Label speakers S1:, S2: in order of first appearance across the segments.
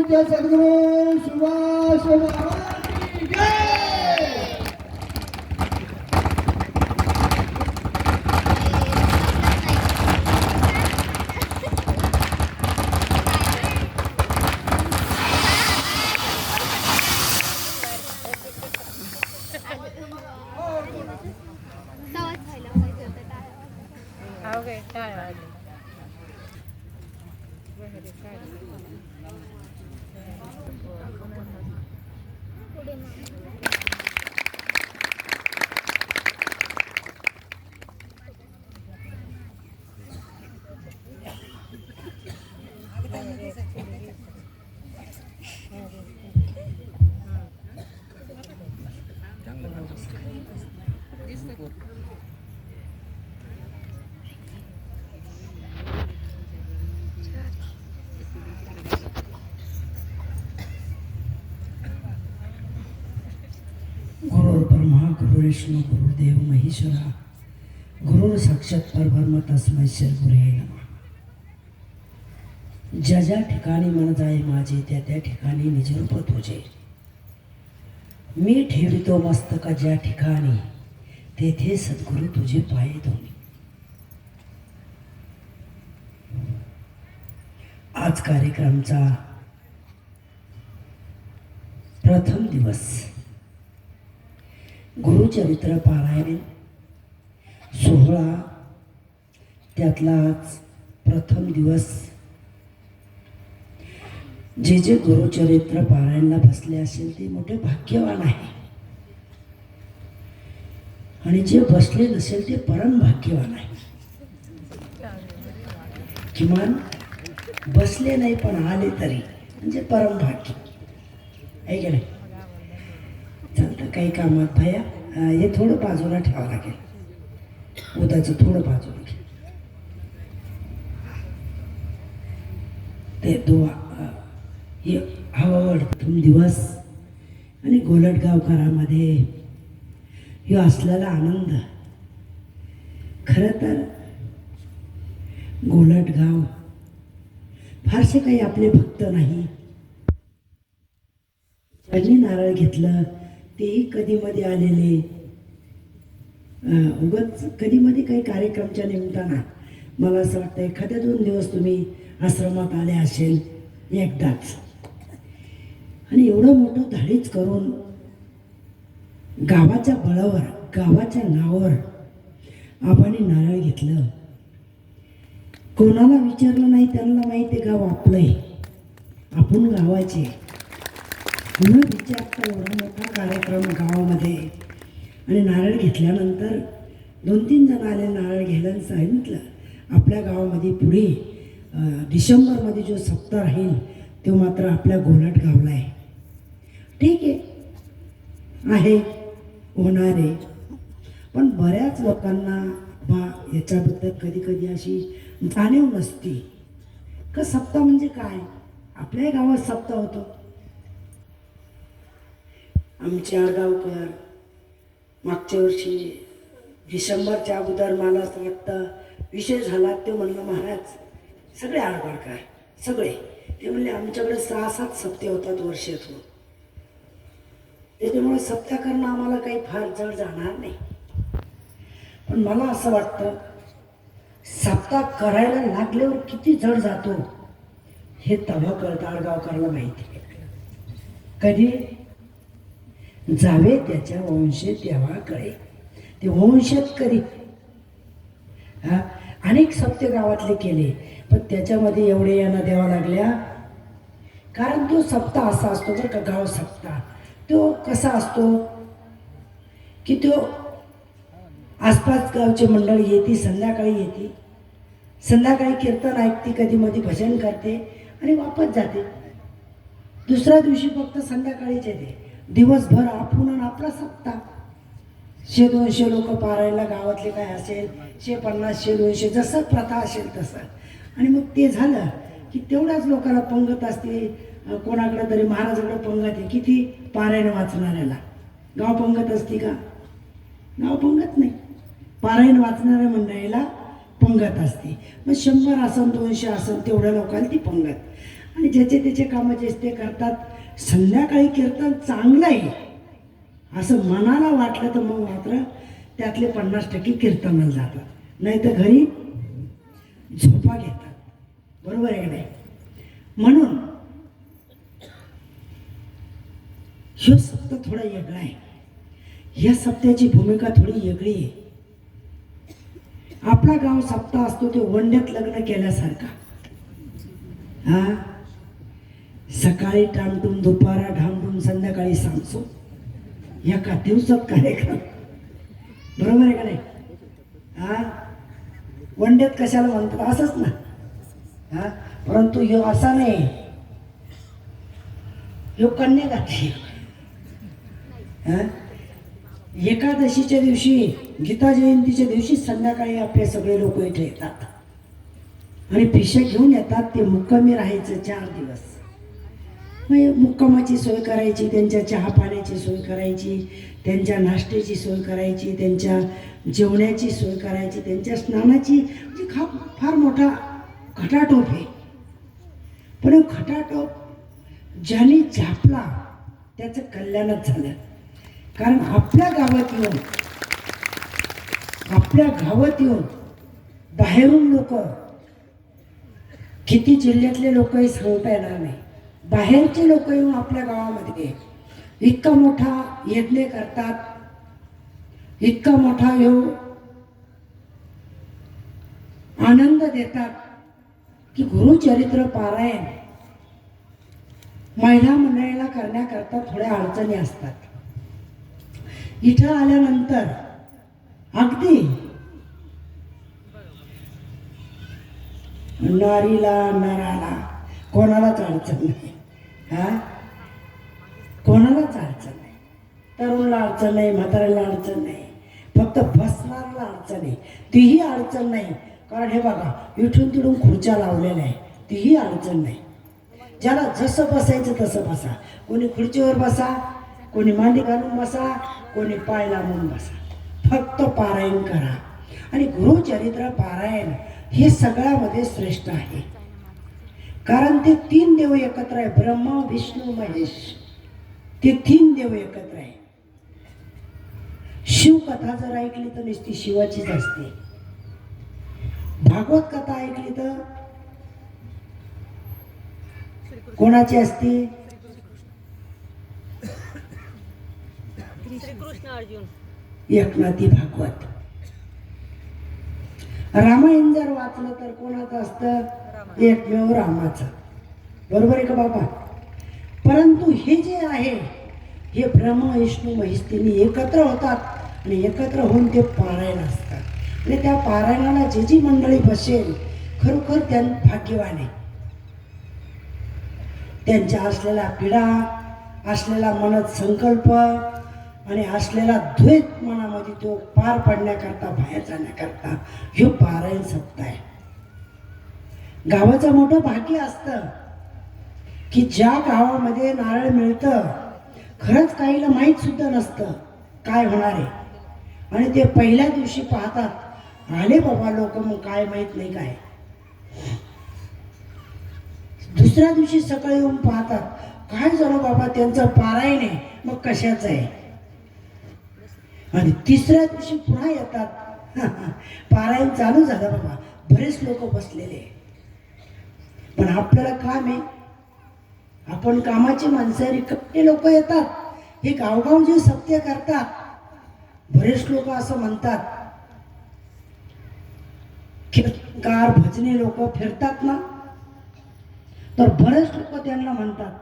S1: पूज्य सद्गुरू सुभाष महाराज की जय।
S2: गुरुर् ब्रह्मा गुरुर्विष्णू गुरुर्देव महेश्वरा गुरुर साक्षात परब्रह्म तस्मै श्री गुरुवे नमः. ज्या ज्या ठिकाणी मन जाय माझे त्या त्या ठिकाणी निजरूप तुझे. मी ठेवितो मस्तका ज्या ठिकाणी तेथे सद्गुरु तुझे पाय धोनी. आज कार्यक्रमाचा प्रथम दिवस गुरुचरित्र पारायण सोहळा, त्यातला आज प्रथम दिवस. जे जे गुरुचरित्र पारायणला बसले असेल ते मोठे भाग्यवान आहे आणि जे बसले नसेल ते परम भाग्यवान आहे. किमान बसले नाही पण आले तरी म्हणजे परम भाग्य आहे की नाही. चालतं काही कामात भया हे थोडं बाजूला ठेवावं लागेल, उद्याचं थोडं बाजूला घे. ते हे हवावड प्रथम दिवस आणि गोलटगावकरामध्ये ह्यो असलेला आनंद. खरं तर गोलटगाव फारसे काही आपले भक्त नाही. ज्यांनी नारळ घेतलं तेही कधी मध्ये आलेले, उगाच कधी मध्ये काही कार्यक्रमच्या निमित्तानं. मला असं वाटतं एखाद्या 2 दिवस तुम्ही आश्रमात आले असेल एकदाच. आणि एवढं मोठं धाडीच करून गावाच्या बळावर गावाच्या नावावर आपण नारळ घेतलं. कोणाला विचारलं नाही, त्यांना माहिती गाव आपलं आहे, आपण गावाचे. न विचारता एवढा मोठा कार्यक्रम गावामध्ये. आणि नारळ घेतल्यानंतर 2-3 जण आले नारळ घ्यायला आणि सांगितलं आपल्या गावामध्ये पुढे डिसेंबरमध्ये जो सप्ताह राहील तो मात्र आपल्या गोलटगावला आहे. ठीक आहे होणार आहे. पण बऱ्याच लोकांना याच्याबद्दल कधी कधी अशी जाणीव नसती का सप्ताह म्हणजे काय. आपल्या गावात सप्ताह होतो. आमचे आडगावकर मागच्या वर्षी डिसेंबरच्या अगोदर मला असं वाटतं विषय झाला. ते म्हणलं महाराज सगळे आडगावकर सगळे ते म्हणले आमच्याकडे 6-7 सप्ते होतात वर्षातून. त्याच्यामुळे सप्ताह करणं आम्हाला काही फार जड जाणार नाही. पण मला असं वाटतं सप्ताह करायला लागल्यावर किती जड जातो हे तेव्हा कळतं. आडगावकरला माहिती कधी जावे त्याच्या वंशे तेव्हा कळे. ते वंशच कधी अनेक सप्ते गावातले केले पण त्याच्यामध्ये एवढे यांना द्यावा लागल्या. कारण तो सप्ताह असा असतो बरं का. गाव सप्ताह तो कसा असतो की तो आसपास गावचे मंडळ येते, संध्याकाळी येते, संध्याकाळी कीर्तन ऐकते, कधी मध्ये भजन करते आणि वापस जाते. दुसऱ्या दिवशी फक्त संध्याकाळीच येते. दिवसभर आपण आपला सप्ताह. 100-200 लोक पारायला गावातले काय असेल 150-200 जसं प्रथा असेल तसं. आणि मग ते झालं की तेवढ्याच लोकांना पंगत असते. कोणाकडे तरी महाराजाकडे पंगत आहे किती पारायण वाचणाऱ्याला. गाव पंगत असते का? गाव पंगत नाही. पारायण वाचणाऱ्या मंडळीला पंगत असते. मग 100 आसन 200 आसन तेवढ्या लोकांना ती पंगत. आणि ज्याचे त्याचे कामं जे ते करतात. संध्याकाळी कीर्तन चांगलं आहे असं मनाला वाटलं तर मग मात्र त्यातले 50% कीर्तनाला जातात, नाही तर घरी झोपा घेतात. बरोबर आहे का नाही? म्हणून ह्यो सप्ताह थोडा वेगळा आहे. ह्या सप्त्याची भूमिका थोडी वेगळी आहे. आपला गाव सप्ताह असतो ते वंड्यात लग्न केल्यासारखा. हा, सकाळी टामटूम, दुपारा ढामटूम, संध्याकाळी सांगसो, एका दिवसात कार्यक्रम. बरोबर आहे का नाही? हा, वंड्यात कशाला म्हणतात असंच ना. हा, परंतु ह्यो असा नाही, ह्यो कन्यादाती. हा, एकादशीच्या दिवशी, गीता जयंतीच्या दिवशी संध्याकाळी आपले सगळे लोक इथे येतात आणि पिशा घेऊन येतात. ते मुक्कामी राहायचं 4 दिवस. मग मुक्कामाची सोय करायची, त्यांच्या चहा पाण्याची सोय करायची, त्यांच्या नाश्त्याची सोय करायची, त्यांच्या जेवण्याची सोय करायची, त्यांच्या स्नानाची. म्हणजे फार मोठा खटाटोप आहे. पण खटाटोप ज्याने झापला त्याचं कल्याणच झालं. कारण आपल्या गावात येऊन बाहेरून लोक, किती जिल्ह्यातले लोक हे सांगता येणार नाही, बाहेरचे लोक येऊन आपल्या गावामध्ये इतका मोठा यज्ञ करतात, इतका मोठा आनंद देतात की गुरुचरित्र पारायण महिला मंडळीला करण्याकरता थोड्या अडचणी असतात. इथं आल्यानंतर अगदी नारीला नराला कोणालाच अडचण नाही. हा, कोणालाच अडचण नाही. तरुणला अडचण नाही, म्हाताऱ्याला अडचण नाही, फक्त बसणाऱ्याला अडचण आहे. तीही अडचण नाही. कारण हे बघा, इथून तिथून खुर्च्या लावलेल्या आहे, तीही अडचण नाही. ज्याला जसं बसायचं तसं बसा. कोणी खुर्चीवर बसा, कोणी मांडी घालून बसा, कोणी पाय लावून बसा. फक्त पारायण करा. आणि गुरुचरित्र पारायण हे सगळ्यामध्ये श्रेष्ठ आहे. कारण ते 3 देव एकत्र आहे, ब्रह्मा विष्णू महेश. ते 3 देव एकत्र आहे. शिवकथा जर ऐकली तर नुसती शिवाचीच असते. भागवत कथा ऐकली तर कोणाची असते?
S3: श्रीकृष्ण अर्जुन.
S2: एकनाथी भागवत. रामायण जर वाचलं तर कोणाचं असतं? एकमेव रामाचं. बरोबर आहे का बाबा? परंतु हे जे आहे हे ब्रह्मा विष्णू महेश तिन्ही एकत्र होतात आणि एकत्र होऊन ते पारायण असतात. आणि त्या पारायणाला जी जी मंडळी बसेल खरोखर त्या भाग्यवान आहे. त्यांच्या असलेला पिढा, असलेला मनात संकल्प आणि असलेला द्वैत मनामध्ये तो पार पडण्याकरता, बाहेर जाण्याकरता हे पारायण सप्ताह आहे. गावाचं मोठं भाग्य असतं की ज्या गावामध्ये नारळ मिळतं, खरंच काहीला माहीत सुद्धा नसतं काय होणार आहे, आणि ते पहिल्या दिवशी पाहतात, आले बाबा लोक, मग काय माहीत नाही काय. दुसऱ्या दिवशी सकाळी येऊन पाहतात, काय झालं बाबा, त्यांचं पारायण आहे, मग कशाचं आहे. आणि तिसऱ्या दिवशी पुन्हा येतात, पारायण चालू झालं बाबा, बरेच लोक बसलेले. पण आपल्याला काम आहे, आपण कामाची माणसं, रिकामे लोक येतात. हे गावगाव जे सत्य करतात, बरेच लोक असं म्हणतात, कीर्तनकार भजनी लोक फिरतात ना, तर बरेच लोक त्यांना म्हणतात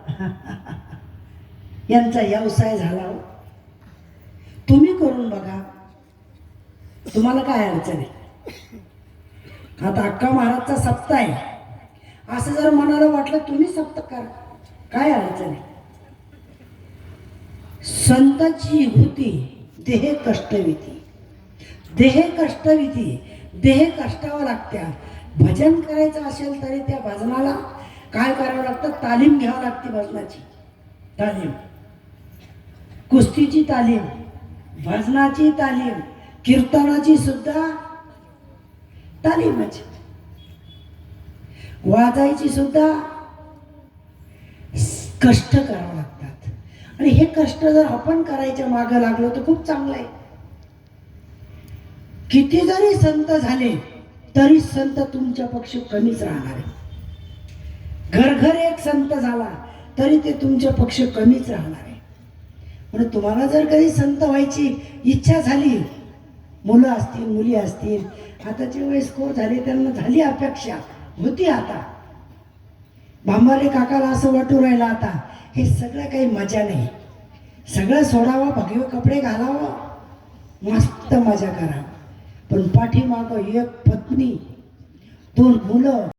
S2: यांचा व्यवसाय झाला हो. तुम्ही करून बघा, तुम्हाला काय अडचण आहे. आता अक्का महाराजचा सप्ताह आहे, असं जर मनाला वाटलं तुम्ही सप्ताह करा, काय अडचण आहे. संताची होती देह कष्टविधी, देह कष्टविधी, देह कष्टावं लागत्या. भजन करायचं असेल तरी त्या भजनाला काय करावं लागतं? तालीम घ्यावं लागते. भजनाची तालीम, कुस्तीची तालीम, भजनाची तालीम, कीर्तनाची सुद्धा तालीमच, वाजायची सुद्धा कष्ट करावं लागतात. आणि हे कष्ट जर आपण करायच्या मागं लागलो तर खूप चांगलं आहे. किती जरी संत झाले तरी संत तुमच्यापेक्षा कमीच राहणार आहे. घर एक संत झाला तरी ते तुमच्यापेक्षा कमीच राहणार आहे. म्हणून तुम्हाला जर कधी संत व्हायची इच्छा झाली, मुलं असतील मुली असतील, आताचे वयस्कर झाले त्यांना झाली अपेक्षा होती, आता भांबारे काकाला असं वाटू राहिलं आता हे सगळं काही मजा नाही. सगळं सोडावं, भगवे कपडे घालावं, मस्त मजा करावं. पण पाठीमागं एक पत्नी, 2 मुलं,